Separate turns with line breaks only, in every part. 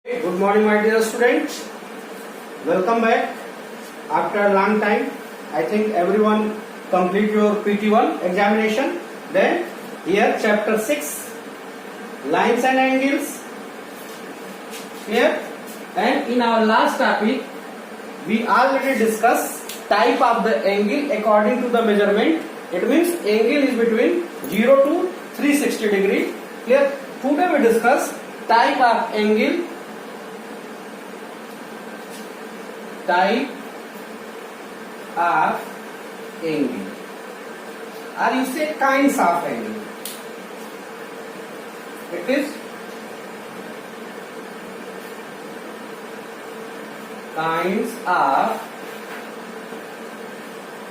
Good morning, my dear students. Welcome back. After a long time, I think everyone complete your PT1 examination. Then here chapter 6, lines and angles. Here, and in our last topic, we already discussed type of the angle according to the measurement. It means angle is between 0 to 360 degree. Here, today we discuss type of angle. Type of angle, or you say kinds of angle. It is kinds of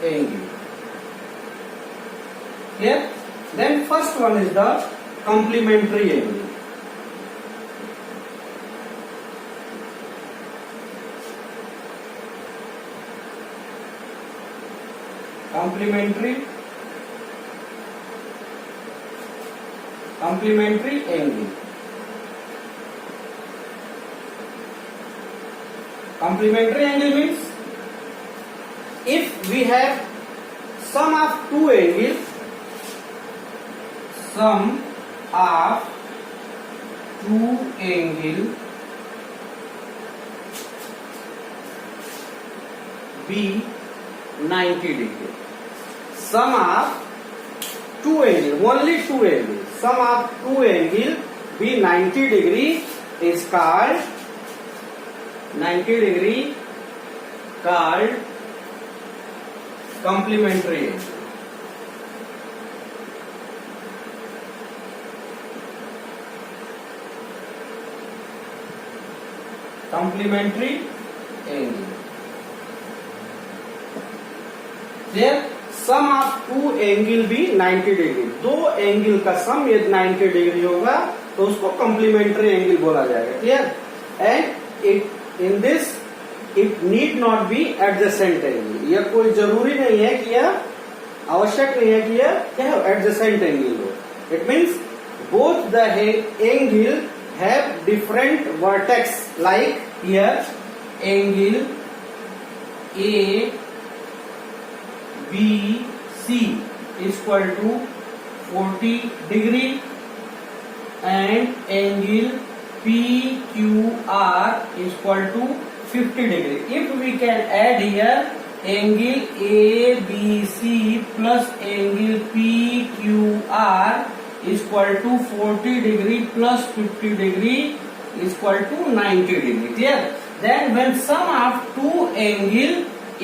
angle. Here, then first one is the complementary angle. Complementary angle. Complementary angle means if we have sum of two angles, be 90 degree. Sum of two angles, only two angles. Sum of two angles be 90 degree is called 90 degree called complementary angle. Complementary angle. There sum of two angle भी 90 degree, दो angle का सम यदि 90 degree होगा तो उसको complementary angle बोला जाएगा. Clear? And it in this it need not be adjacent angle. यह कोई जरूरी नहीं है कि यह आवश्यक नहीं है कि यह क्या एडजेसेंट एंगल हो. It means both the angle have different vertex. Like here angle A BC is equal to 40 degree and angle PQR is equal to 50 degree. If we can add here angle ABC plus angle PQR is equal to 40 degree plus 50 degree is equal to 90 degree. Clear? Then when sum of two angle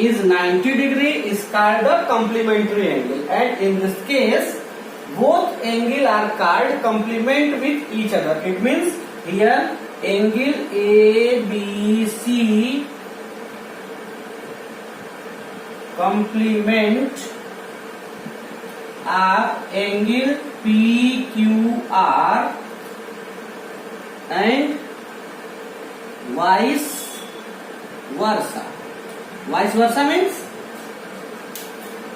is 90 degree is called the complementary angle, and in this case both angle are called complement with each other. It means here angle ABC complement of angle PQR and vice versa. Vice versa means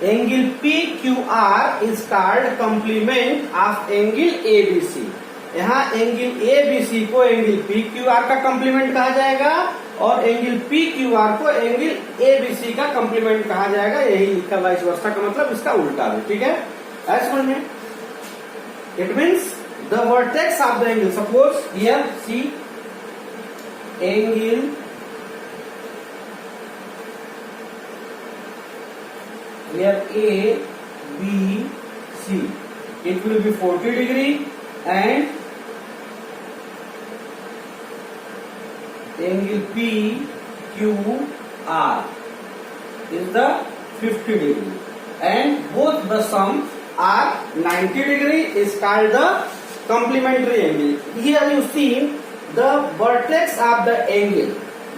angle PQR is called complement of angle ABC. यहाँ angle ABC को angle PQR का complement कहा जाएगा और angle PQR को angle ABC का complement कहा जाएगा. यही लिखा वाइस वर्सा का मतलब इसका उल्टा है. ठीक है, ऐसा समझ में. It means the vertex of the angle, suppose here C angle here A, B, C, it will be 40 degree and angle P, Q, R is the 50 degree and both the sum are 90 degree is called the complementary angle. Here you see the vertex of the angle,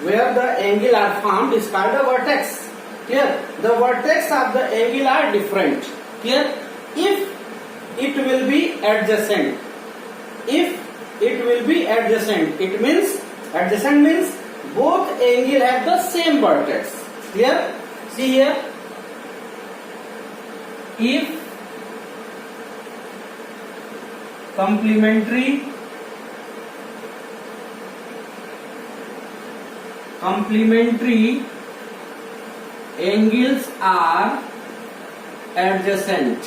where the angle are formed is called the vertex. Here the vertex of the angle are different. Here if it will be adjacent, it means adjacent means both angle have the same vertex. Clear? See here, if complementary complementary angles are adjacent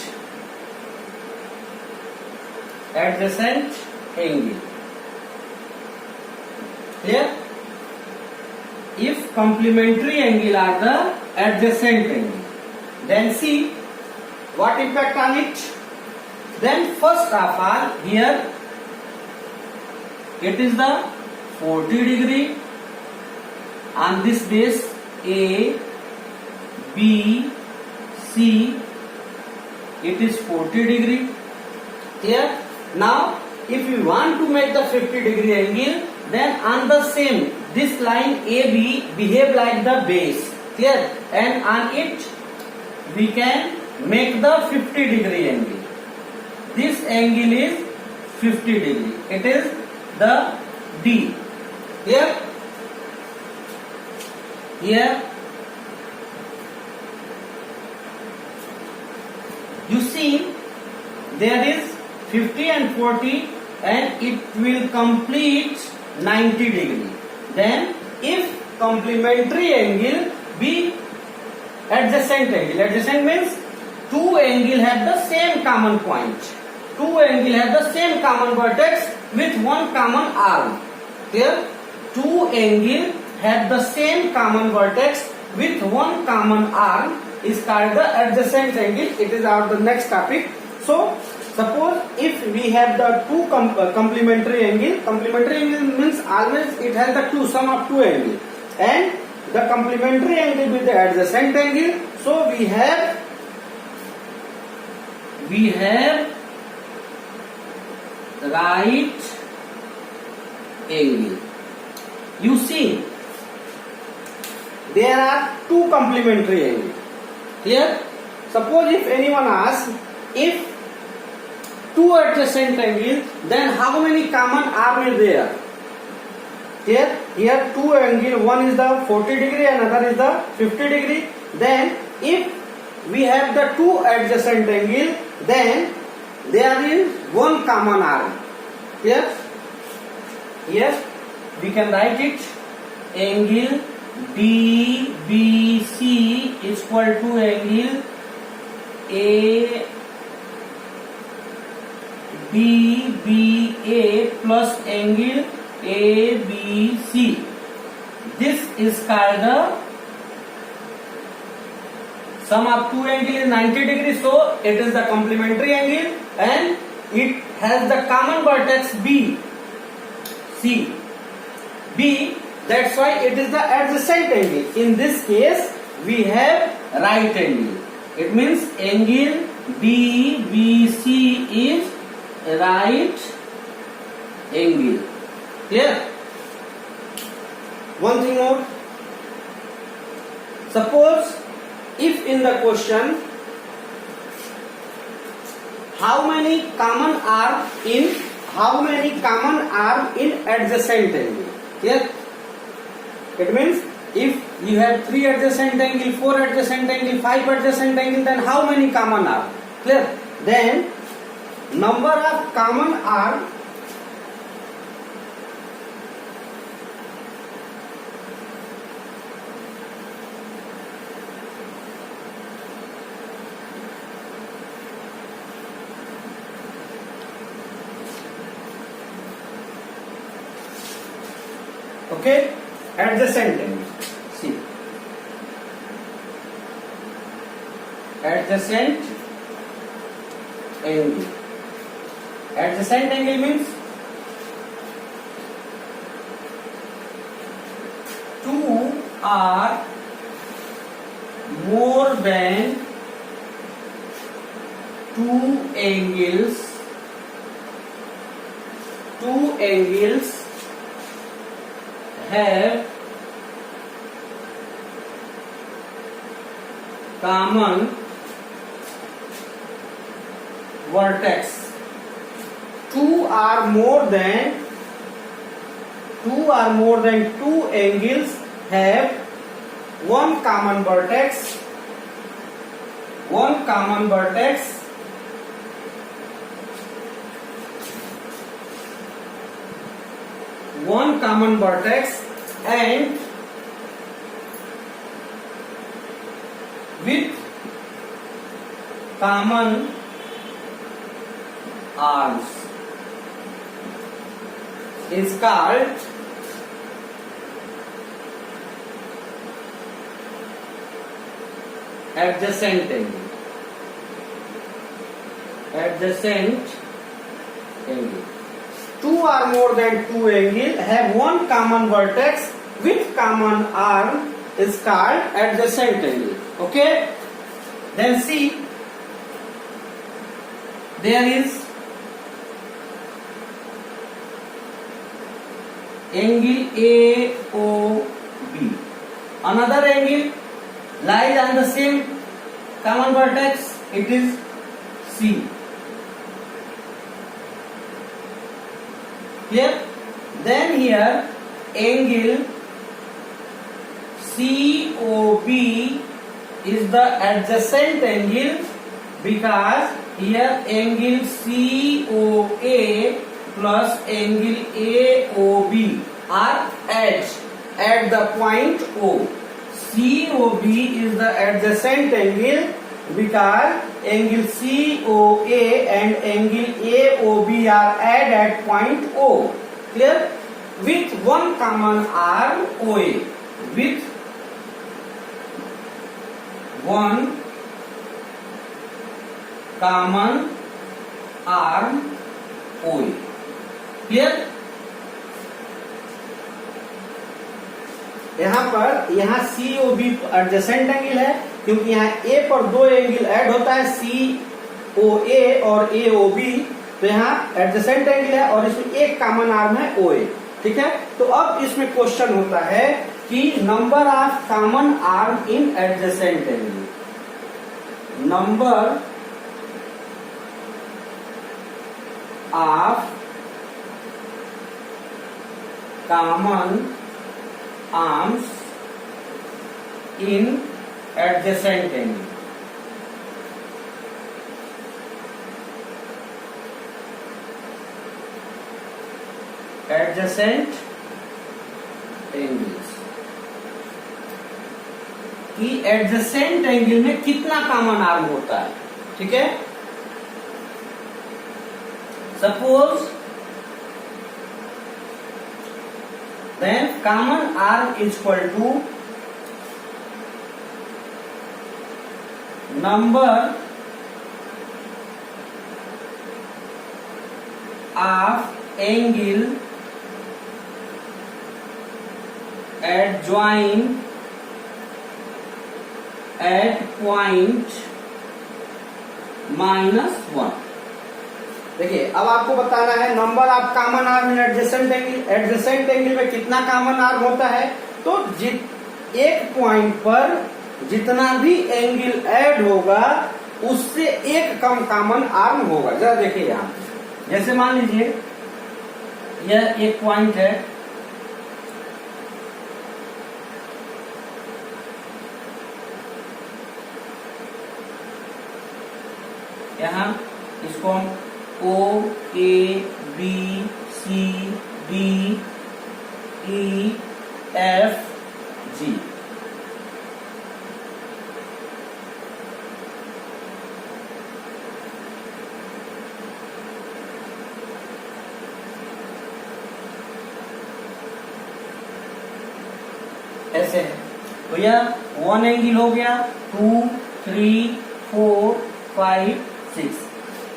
angle. Clear? If complementary angle are the adjacent angle, then see what impact on it. Then first of all, here it is the 40 degree on this base A, B, C. It is 40 degree. Here now, if we want to make the 50 degree angle, then on the same this line AB behave like the base. Here and on it we can make the 50 degree angle. This angle is 50 degree. It is the D. Here you see there is 50 and 40 and it will complete 90 degree. Then if complementary angle be adjacent means two angle have the same common point. Two angle have the same common vertex with one common arm. Here two angle have the same common vertex with one common arm is called the adjacent angle. It is our the next topic. So suppose if we have the two complementary angle means always it has the two sum of two angle, and the complementary angle with the adjacent angle. So we have right angle. You see there are two complementary angles. Here suppose if anyone asks if two adjacent angles, then how many common arm is there? Here two angle, one is the 40 degree and another is the 50 degree. Then if we have the two adjacent angle, then there is one common arm. Here we can write it angle DBC is equal to angle DBA plus angle ABC. This is called the sum of two angle is 90 degrees, so it is the complementary angle and it has the common vertex B, C, B. That's why it is the adjacent angle. In this case, we have right angle. It means angle DBC is right angle. Clear? One thing more. Suppose if in the question how many common arm in adjacent angle. Here it means if you have 3 adjacent angle, 4 adjacent angle, 5 adjacent angle, then how many common arm? Clear? Then number of common arm okay, adjacent angle. See, adjacent angle. Adjacent angle means two are more than two angles have common vertex. Two are more than two angles have one common vertex. One common vertex and with common arms is called adjacent angle. Adjacent angle. Two or more than two angles have one common vertex with common arm is called adjacent angle. Okay? Then see, there is angle AOB. Another angle lies on the same common vertex. It is C. Clear? Then here angle COB is the adjacent angle because here angle COA plus angle AOB are edge at the point O. COB is the adjacent angle because angle COA and angle AOB are at point O. Clear? With one common arm OA. With one common arm OA. Clear? यहाँ COB adjacent angle है क्योंकि यहाँ A पर दो angle add होता है COA और AOB, तो यहाँ एडजेसेंट एंगल है और इसमें एक कॉमन आर्म है OA. ठीक है, तो अब इसमें क्वेश्चन होता है कि number of common arm in adjacent angle. Number of common arms in adjacent angle. Adjacent angles कि एडजेसेंट एंगल में कितना कॉमन आर्म होता है. ठीक है, suppose then common arm is equal to number of angle adjoin at point -1. देखिए, अब आपको बताना है number of common arm in adjacent angle. Adjacent angle में कितना कॉमन आर्म होता है, तो एक पॉइंट पर जितना भी एंगल ऐड होगा उससे एक कम कॉमन आर्म होगा. जरा देखिए यहाँ, जैसे मान लीजिए यह एक पॉइंट है, यहाँ इसको हम O A B C D E F G. ऐसे है, तो यह वन एंगल हो गया, 2 3 4 5 6.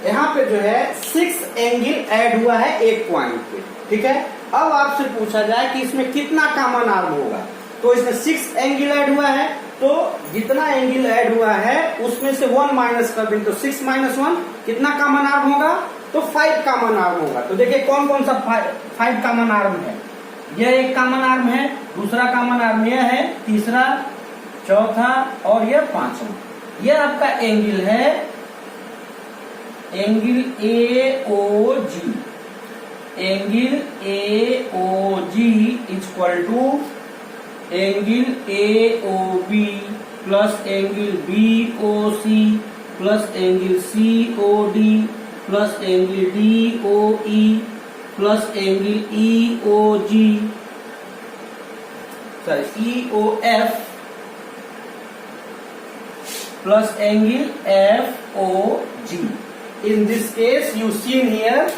यहाँ पे जो है 6 एंगल ऐड हुआ है एक पॉइंट पे. ठीक है, अब आपसे पूछा जाए कि इसमें कितना कॉमन आर्म होगा, तो इसमें 6 एंगल ऐड हुआ है, तो जितना एंगल ऐड हुआ है उसमें से 1 माइनस कर दें, तो 6 - 1 कितना कॉमन आर्म होगा, तो 5 कॉमन आर्म होगा. तो देखिए कौन कौन सा 5 कॉमन आर्म है. यह एक कॉमन आर्म है, दूसरा कॉमन आर्म यह है, तीसरा, चौथा और यह पांचवा. यह आपका एंगल है, angle AOG. Angle AOG equal to angle AOB plus angle BOC plus angle COD plus angle DOE plus angle EOG EOF plus angle FOG. In this case, you see here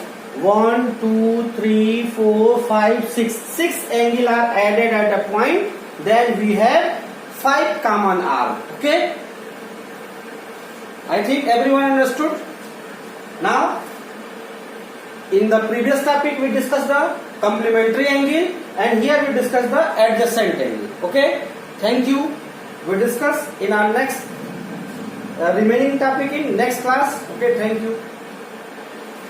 1, 2, 3, 4, 5, 6. 6 angles are added at a point. Then we have 5 common arc. Okay. I think everyone understood. Now, in the previous topic we discussed the complementary angle, and here we discussed the adjacent angle. Okay. Thank you. We discuss in our next remaining topic in next class. Okay. Thank you.